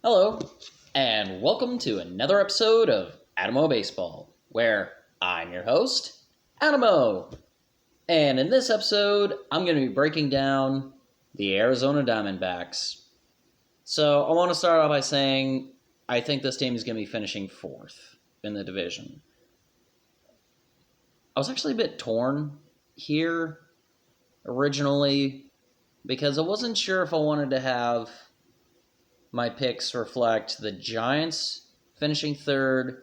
Hello, and welcome to another episode of Adamo Baseball, where I'm your host, Adamo. And in this episode, I'm going to be breaking down the Arizona Diamondbacks. So I want to start off by saying I think this team is going to be finishing fourth in the division. I was actually a bit torn here originally because I wasn't sure if I wanted to have my picks reflect the Giants finishing third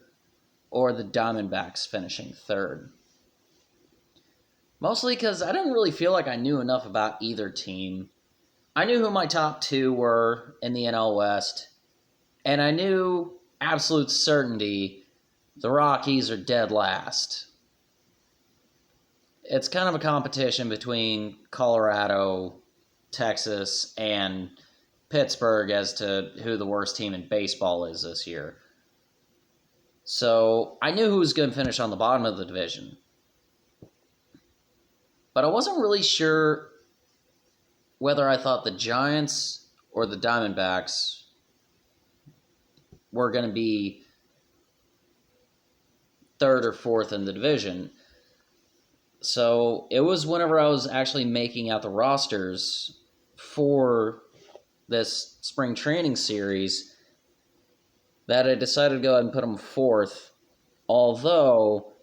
or the Diamondbacks finishing third. Mostly because I didn't really feel like I knew enough about either team. I knew who my top two were in the NL West, and I knew absolute certainty the Rockies are dead last. It's kind of a competition between Colorado, Texas, and Pittsburgh as to who the worst team in baseball is this year. So I knew who was going to finish on the bottom of the division. But I wasn't really sure whether I thought the Giants or the Diamondbacks were going to be third or fourth in the division. So it was whenever I was actually making out the rosters for this spring training series that I decided to go ahead and put them fourth, although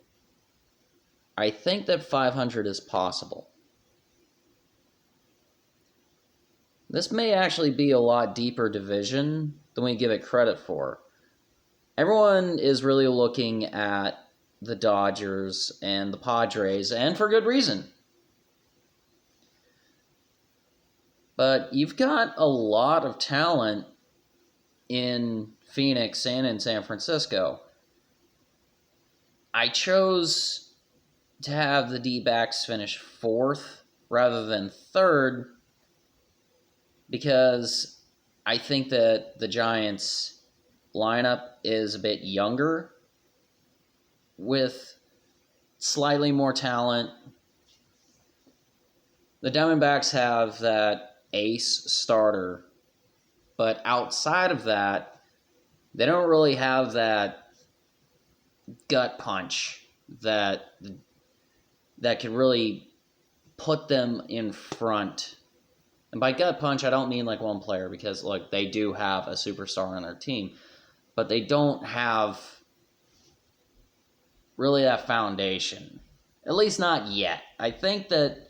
I think that 500 is possible. This may actually be a lot deeper division than we give it credit for. Everyone is really looking at the Dodgers and the Padres, and for good reason. But you've got a lot of talent in Phoenix and in San Francisco. I chose to have the D-backs finish fourth rather than third because I think that the Giants' lineup is a bit younger with slightly more talent. The Diamondbacks have that ace starter, but outside of that, they don't really have that gut punch that could really put them in front. And by gut punch, I don't mean like one player because they do have a superstar on their team, but they don't have really that foundation. At least not yet. I think that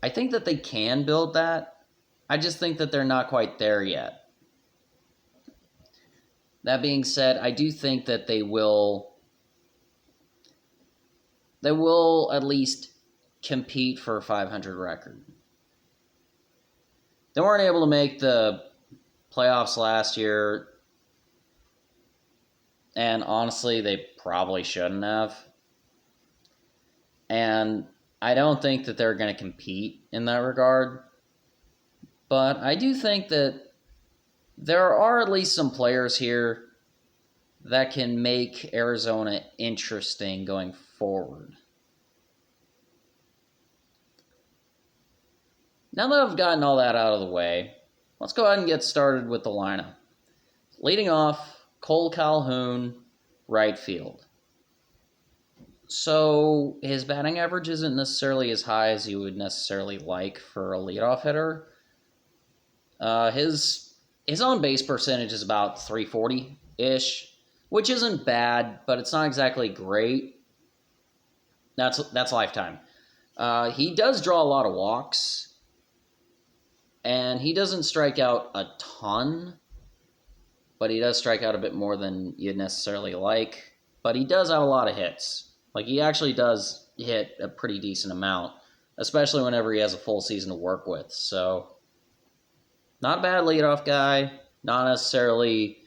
they can build that. I just think that they're not quite there yet. That being said, I do think that they will at least compete for a 500 record. They weren't able to make the playoffs last year, and honestly, they probably shouldn't have. And I don't think that they're going to compete in that regard. But I do think that there are at least some players here that can make Arizona interesting going forward. Now that I've gotten all that out of the way, let's go ahead and get started with the lineup. Leading off, Cole Calhoun, right field. So his batting average isn't necessarily as high as you would necessarily like for a leadoff hitter. His on-base percentage is about 340-ish, which isn't bad, but it's not exactly great. That's lifetime. He does draw a lot of walks, and he doesn't strike out a ton, but he does strike out a bit more than you'd necessarily like. But he does have a lot of hits. He actually does hit a pretty decent amount, especially whenever he has a full season to work with. So, not a bad leadoff guy. Not necessarily,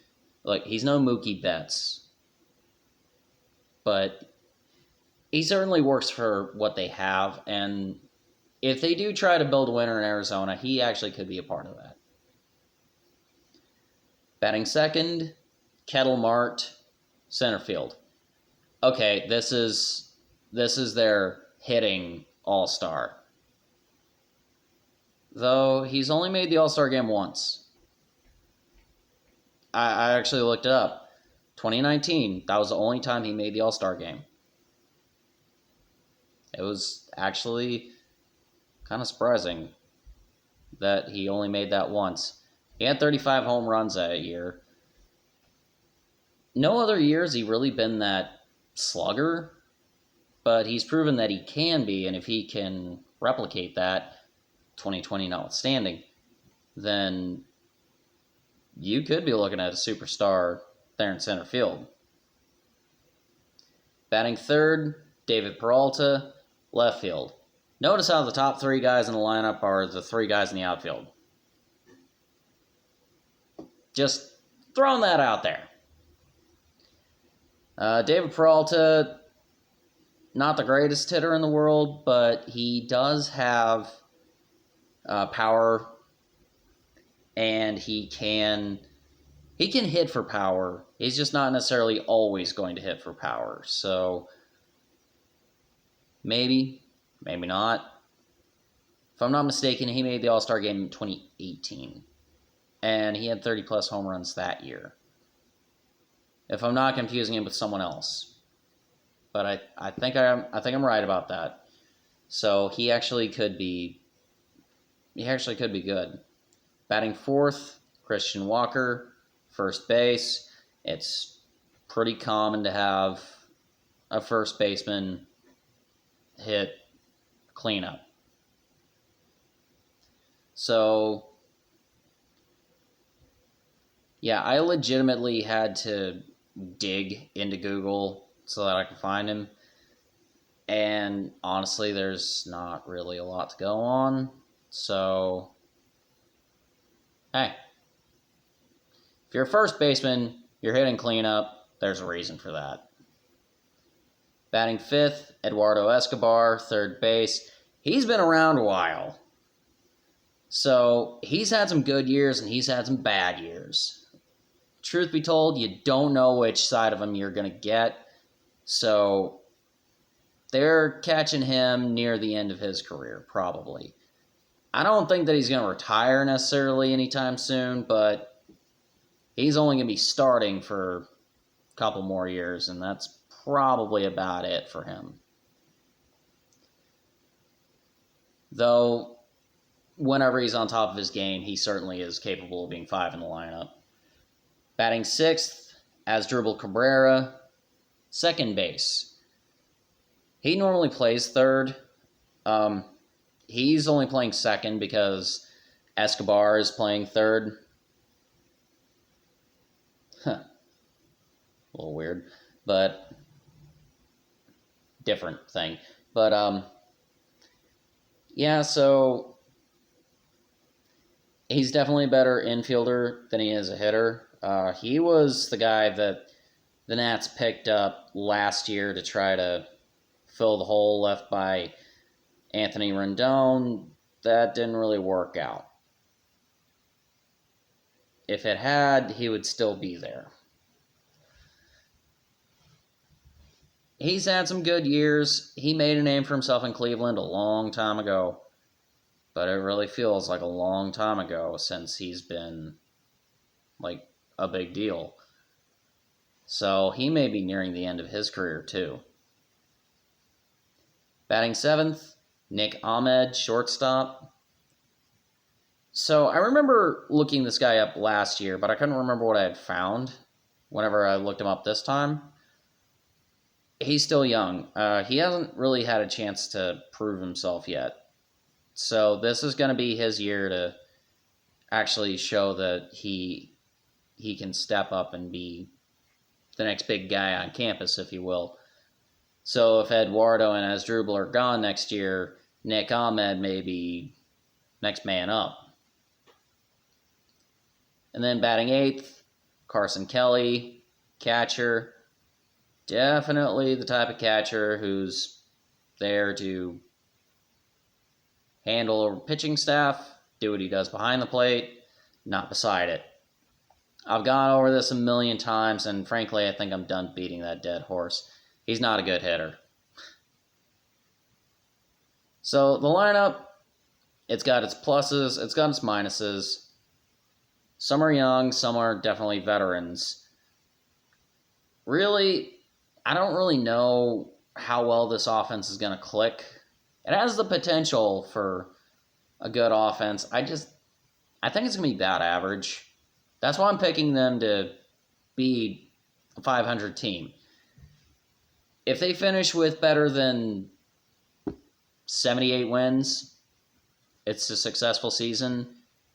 he's no Mookie Betts. But he certainly works for what they have, and if they do try to build a winner in Arizona, he actually could be a part of that. Batting second, Kettle Mart, center field. Okay, this is their hitting all-star. Though he's only made the all-star game once. I actually looked it up. 2019, that was the only time he made the All-Star game. It was actually kind of surprising that he only made that once. He had 35 home runs that year. No other years he really been that slugger, but he's proven that he can be, and if he can replicate that, 2020 notwithstanding, then you could be looking at a superstar there in center field. Batting third, David Peralta, left field. Notice how the top three guys in the lineup are the three guys in the outfield. Just throwing that out there. David Peralta, not the greatest hitter in the world, but he does have power, and he can hit for power. He's just not necessarily always going to hit for power. So maybe not. If I'm not mistaken, he made the All-Star game in 2018, and he had 30-plus home runs that year. If I'm not confusing him with someone else, but I think I'm right about that. So he actually could be good. Batting fourth, Christian Walker, first base. It's pretty common to have a first baseman hit cleanup. So, yeah, I legitimately had to dig into Google so that I could find him. And honestly, there's not really a lot to go on. So, hey, if you're a first baseman, you're hitting cleanup, there's a reason for that. Batting fifth, Eduardo Escobar, third base. He's been around a while. So he's had some good years and he's had some bad years. Truth be told, you don't know which side of him you're going to get. So they're catching him near the end of his career, probably. I don't think that he's going to retire necessarily anytime soon, but he's only going to be starting for a couple more years, and that's probably about it for him. Though, whenever he's on top of his game, he certainly is capable of being 5 in the lineup. Batting sixth, Asdrubal Cabrera, second base. He normally plays third. He's only playing second because Escobar is playing third. A little weird, but different thing. But, yeah, so he's definitely a better infielder than he is a hitter. He was the guy that the Nats picked up last year to try to fill the hole left by Anthony Rendon. That didn't really work out. If it had, he would still be there. He's had some good years. He made a name for himself in Cleveland a long time ago. But it really feels like a long time ago since he's been, like, a big deal. So he may be nearing the end of his career, too. Batting seventh, Nick Ahmed, shortstop. So I remember looking this guy up last year, but I couldn't remember what I had found whenever I looked him up this time. He's still young. He hasn't really had a chance to prove himself yet. So this is going to be his year to actually show that he can step up and be the next big guy on campus, if you will. So if Eduardo and Asdrubal are gone next year, Nick Ahmed may be next man up. And then batting eighth, Carson Kelly, catcher. Definitely the type of catcher who's there to handle a pitching staff, do what he does behind the plate, not beside it. I've gone over this a million times, and frankly, I think I'm done beating that dead horse. He's not a good hitter. So the lineup, it's got its pluses, it's got its minuses. Some are young, some are definitely veterans. Really, I don't really know how well this offense is going to click. It has the potential for a good offense. I think it's going to be about average. That's why I'm picking them to be a 500 team. If they finish with better than 78 wins, it's a successful season.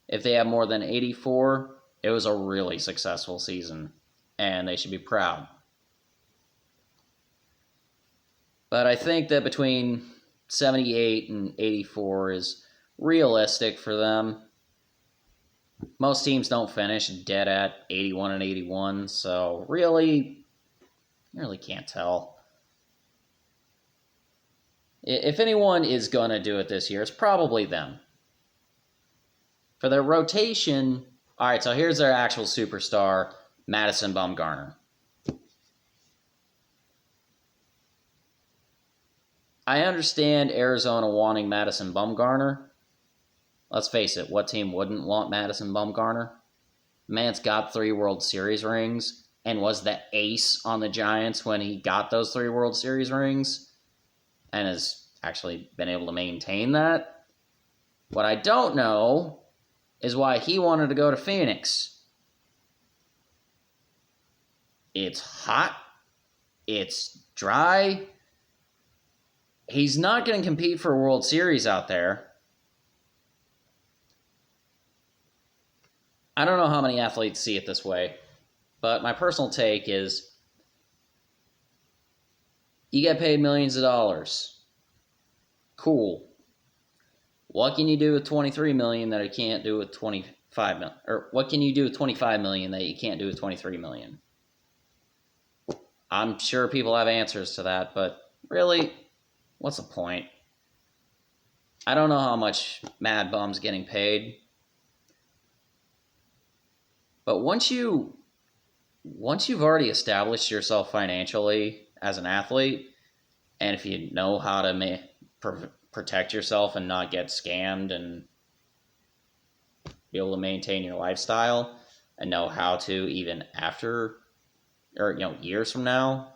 If they have more than 84, it was a really successful season, and they should be proud. But I think that between 78 and 84 is realistic for them. Most teams don't finish dead at 81 and 81, so really, you really can't tell. If anyone is going to do it this year, it's probably them. For their rotation, all right, so here's their actual superstar, Madison Bumgarner. I understand Arizona wanting Madison Bumgarner. Let's face it, what team wouldn't want Madison Bumgarner? The man's got 3 World Series rings and was the ace on the Giants when he got those 3 World Series rings and has actually been able to maintain that. What I don't know is why he wanted to go to Phoenix. It's hot. It's dry. He's not going to compete for a World Series out there. I don't know how many athletes see it this way, but my personal take is you get paid millions of dollars. Cool. What can you do with $23 million that you can't do with $25 million? Or what can you do with $25 million that you can't do with $23 million? I'm sure people have answers to that, but really, what's the point? I don't know how much Mad Bum's getting paid. But once you've already established yourself financially as an athlete, and if you know how to protect yourself and not get scammed and be able to maintain your lifestyle and know how to even after, or years from now,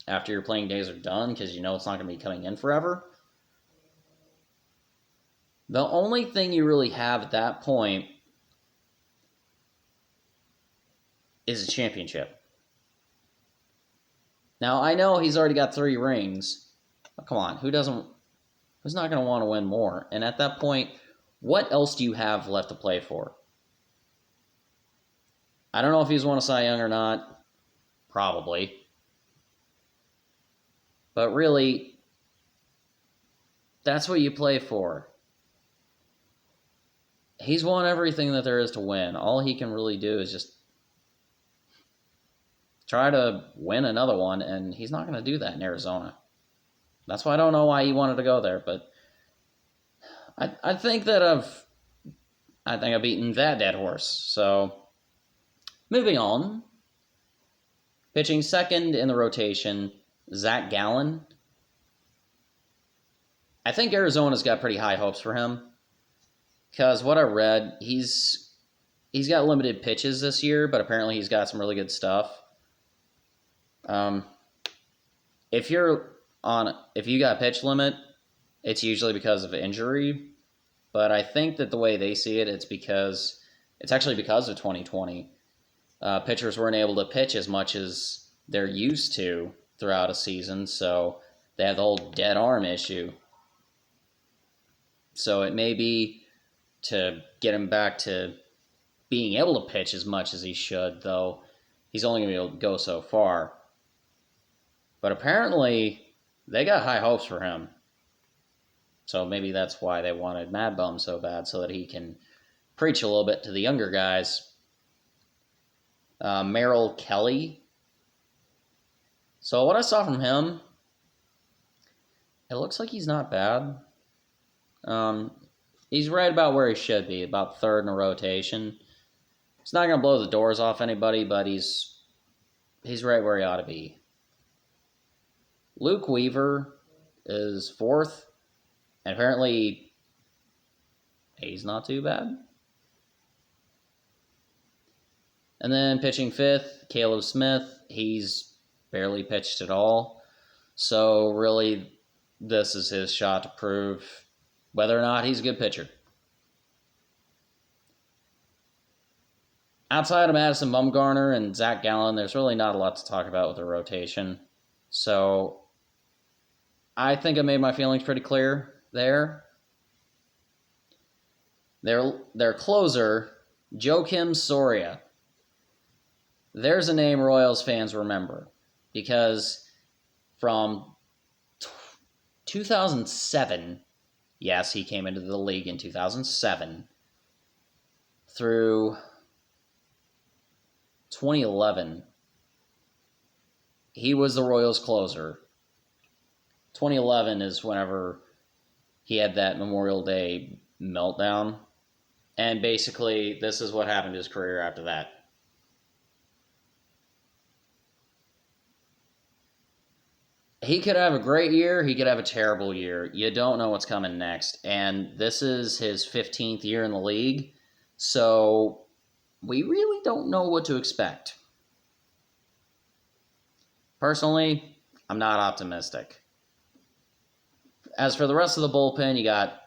after your playing days are done, because you know it's not going to be coming in forever. The only thing you really have at that point is a championship. Now, I know he's already got 3 rings. But come on, who's not going to want to win more? And at that point, what else do you have left to play for? I don't know if he's won a Cy Young or not. Probably. But really, that's what you play for. He's won everything that there is to win. All he can really do is just try to win another one, and he's not going to do that in Arizona. That's why I don't know why he wanted to go there, but I think I've beaten that dead horse. So, moving on. Pitching second in the rotation, Zach Gallen. I think Arizona's got pretty high hopes for him. Because what I read, he's got limited pitches this year, but apparently he's got some really good stuff. If you got pitch limit, it's usually because of injury. But I think that the way they see it, it's actually because of 2020. Pitchers weren't able to pitch as much as they're used to throughout a season, so they have the whole dead arm issue. So it may be to get him back to being able to pitch as much as he should, though he's only going to be able to go so far. But apparently, they got high hopes for him. So maybe that's why they wanted Mad Bum so bad, so that he can preach a little bit to the younger guys. Merrill Kelly. So what I saw from him, it looks like he's not bad. He's right about where he should be, about third in a rotation. He's not going to blow the doors off anybody, but he's right where he ought to be. Luke Weaver is fourth, and apparently he's not too bad. And then pitching fifth, Caleb Smith. He's barely pitched at all. So really, this is his shot to prove whether or not he's a good pitcher. Outside of Madison Bumgarner and Zach Gallen, there's really not a lot to talk about with the rotation. So I think I made my feelings pretty clear there. Their closer, Joakim Soria. There's a name Royals fans remember because from 2007, yes, he came into the league in 2007, through 2011, he was the Royals closer. 2011 is whenever he had that Memorial Day meltdown. And basically, this is what happened to his career after that. He could have a great year. He could have a terrible year. You don't know what's coming next. And this is his 15th year in the league. So we really don't know what to expect. Personally, I'm not optimistic. As for the rest of the bullpen, you got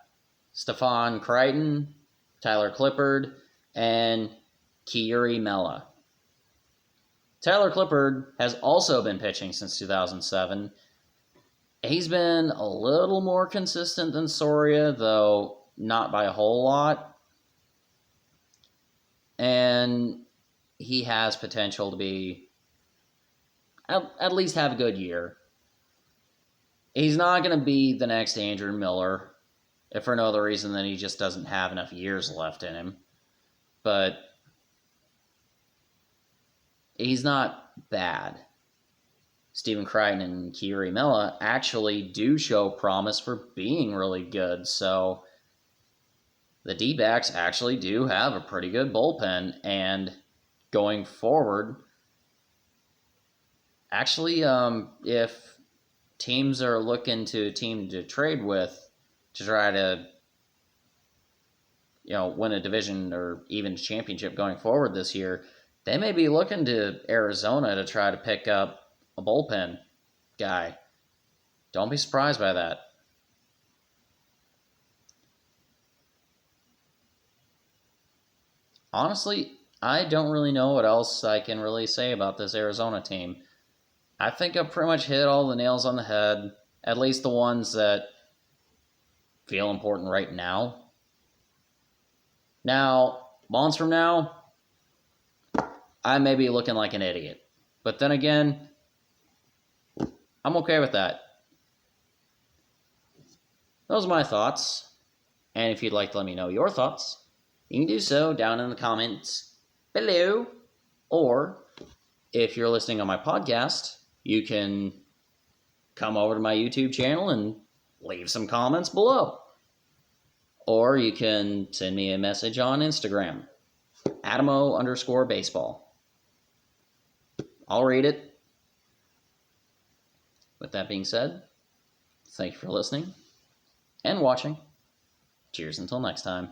Stefan Crichton, Tyler Clippard, and Kiuri Mella. Tyler Clippard has also been pitching since 2007. He's been a little more consistent than Soria, though not by a whole lot. And he has potential to be, at least have a good year. He's not going to be the next Andrew Miller, if for no other reason than he just doesn't have enough years left in him. But he's not bad. Stephen Crichton and Kiuri Mella actually do show promise for being really good. So the D-backs actually do have a pretty good bullpen. And going forward, actually, if teams are looking to a team to trade with to try to, win a division or even championship going forward this year, they may be looking to Arizona to try to pick up a bullpen guy. Don't be surprised by that. Honestly, I don't really know what else I can really say about this Arizona team. I think I've pretty much hit all the nails on the head, at least the ones that feel important right now. Now, months from now, I may be looking like an idiot. But then again, I'm okay with that. Those are my thoughts. And if you'd like to let me know your thoughts, you can do so down in the comments below. Or if you're listening on my podcast, you can come over to my YouTube channel and leave some comments below. Or you can send me a message on Instagram, Adamo_baseball. I'll read it. With that being said, thank you for listening and watching. Cheers until next time.